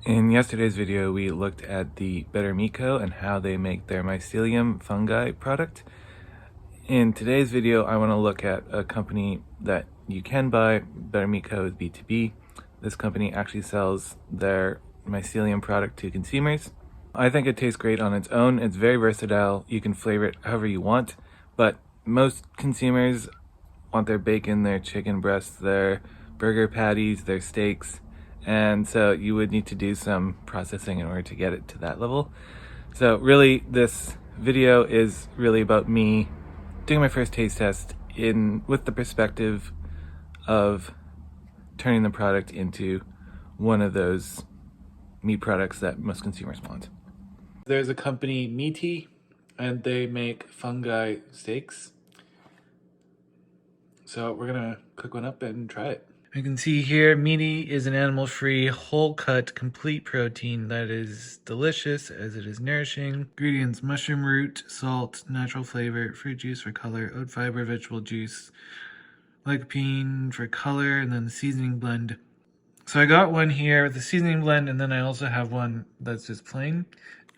In yesterday's video, we looked at the Better Meat Co. and how they make their Mycelium fungi product. In today's video, I want to look at a company that you can buy. Better Meat Co. is B2B. This company actually sells their Mycelium product to consumers. I think it tastes great on its own. It's very versatile. You can flavor it however you want, but most consumers want their bacon, their chicken breasts, their burger patties, their steaks, and so you would need to do some processing in order to get it to that level. So really, this video is really about me doing my first taste test with the perspective of turning the product into one of those meat products that most consumers want. There's a company, Meati, and they make fungi steaks. So we're gonna cook one up and try it. You can see here, Meati is an animal-free, whole-cut, complete protein that is delicious as it is nourishing. Ingredients: mushroom root, salt, natural flavor, fruit juice for color, oat fiber, vegetable juice, lycopene for color, and then the seasoning blend. So I got one here with the seasoning blend, and then I also have one that's just plain.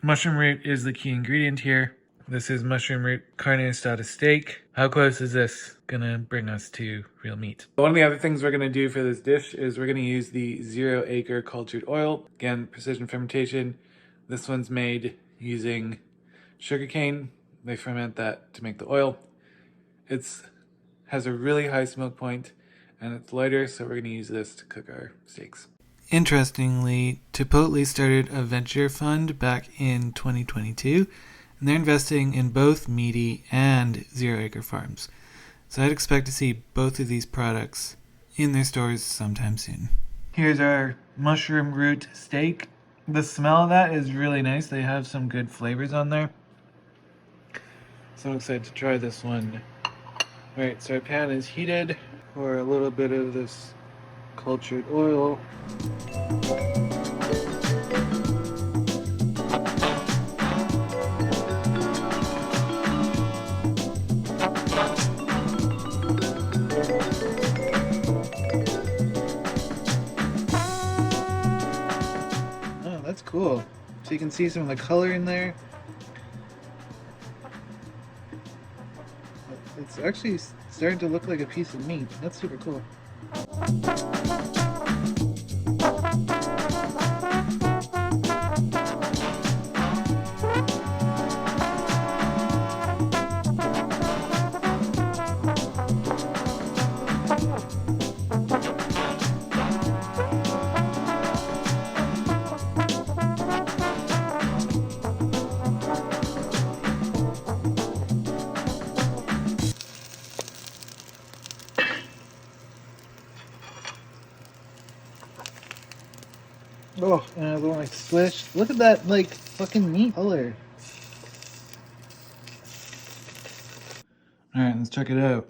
Mushroom root is the key ingredient here. This is mushroom root carne asada steak. How close is this gonna bring us to real meat? One of the other things we're gonna do for this dish is we're gonna use the 0 acre cultured oil. Again, precision fermentation. This one's made using sugarcane. They ferment that to make the oil. It's has a really high smoke point and it's lighter, so we're gonna use this to cook our steaks. Interestingly, Chipotle started a venture fund back in 2022, and they're investing in both Meati and 0 Acre Farms. So I'd expect to see both of these products in their stores sometime soon. Here's our mushroom root steak. The smell of that is really nice. They have some good flavors on there. So I'm excited to try this one. Alright, so our pan is heated. Pour a little bit of this cultured oil. Oh, that's cool. So you can see some of the color in there. It's actually starting to look like a piece of meat. That's super cool. Oh, and a little like squish. Look at that, like, fucking meat color. Alright, let's check it out.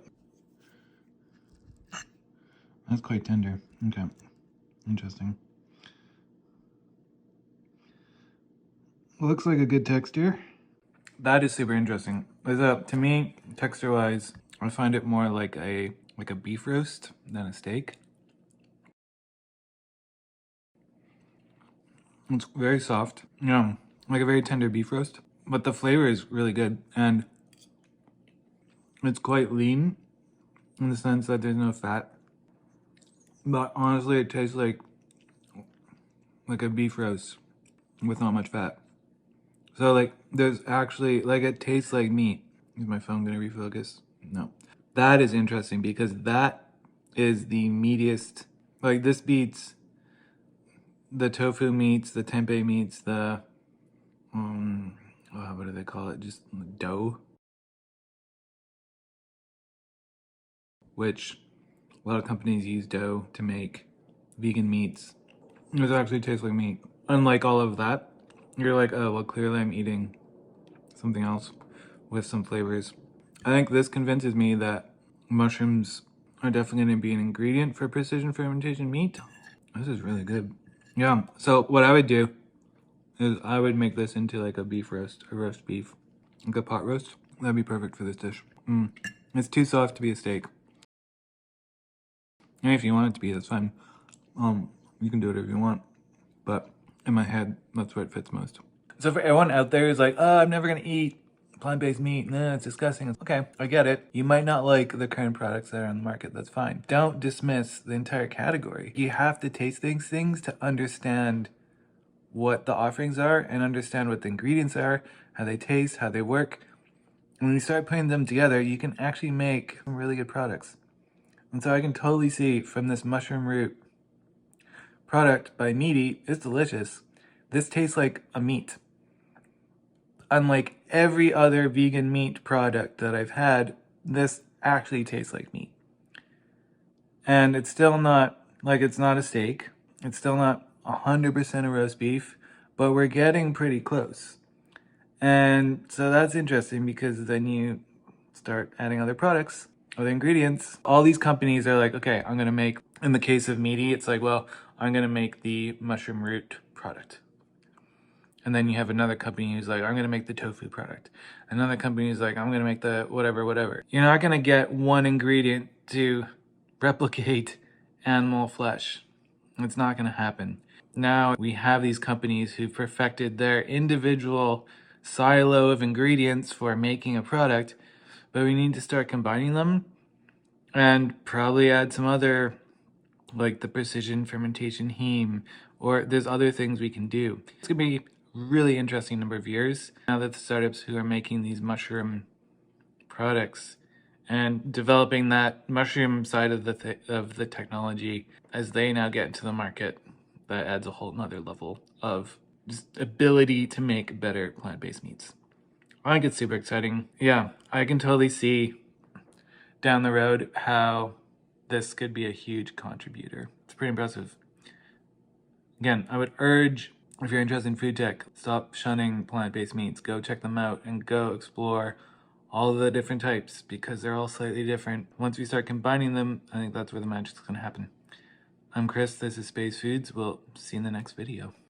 That's quite tender. Okay. Interesting. Looks like a good texture. That is super interesting. To me, texture-wise, I find it more like a beef roast than a steak. It's very soft. Yeah, like a very tender beef roast. But the flavor is really good, and it's quite lean in the sense that there's no fat. But honestly, it tastes like a beef roast with not much fat. So like, there's actually, like, it tastes like meat. Is my phone gonna refocus? No. That is interesting because that is the meatiest. Like, this beats the tofu meats, the tempeh meats, the what do they call it? Just dough, which a lot of companies use dough to make vegan meats. It actually tastes like meat. Unlike all of that, you're like, oh well, clearly I'm eating something else with some flavors. I think this convinces me that mushrooms are definitely going to be an ingredient for precision fermentation meat. This is really good. Yeah, so what I would do is I would make this into like a beef roast, a roast beef, like a pot roast. That'd be perfect for this dish. It's too soft to be a steak. And if you want it to be, that's fine. You can do it if you want. But In my head, that's where it fits most. So for everyone out there who's like, oh, I'm never gonna eat plant-based meat, no, it's disgusting. Okay, I get it. You might not like the current products that are on the market, that's fine. Don't dismiss the entire category. You have to taste these things to understand what the offerings are and understand what the ingredients are, how they taste, how they work. When you start putting them together, you can actually make some really good products. And so I can totally see from this mushroom root product by Meati, it's delicious. This tastes like a meat. Unlike every other vegan meat product that I've had, this actually tastes like meat. And it's still not, like, it's not a steak. It's still not 100% a roast beef, but we're getting pretty close. And so that's interesting because then you start adding other products, other ingredients. All these companies are like, okay, I'm gonna make, in the case of Meati, it's like, well, I'm gonna make the mushroom root product. And then you have another company who's like, I'm gonna make the tofu product. Another company who's like, I'm gonna make the whatever, whatever. You're not gonna get one ingredient to replicate animal flesh. It's not gonna happen. Now we have these companies who perfected their individual silo of ingredients for making a product, but we need to start combining them and probably add some other, like the precision fermentation heme, or there's other things we can do. It's gonna be a really interesting number of years now that the startups who are making these mushroom products and developing that mushroom side of the technology, as they now get into the market, that adds a whole nother level of just ability to make better plant-based meats. I think it's super exciting. Yeah, I can totally see down the road how this could be a huge contributor. It's pretty impressive. Again, I would urge, if you're interested in food tech, stop shunning plant-based meats. Go check them out and go explore all the different types because they're all slightly different. Once we start combining them, I think that's where the magic's gonna happen. I'm Chris, this is Space Foods. We'll see you in the next video.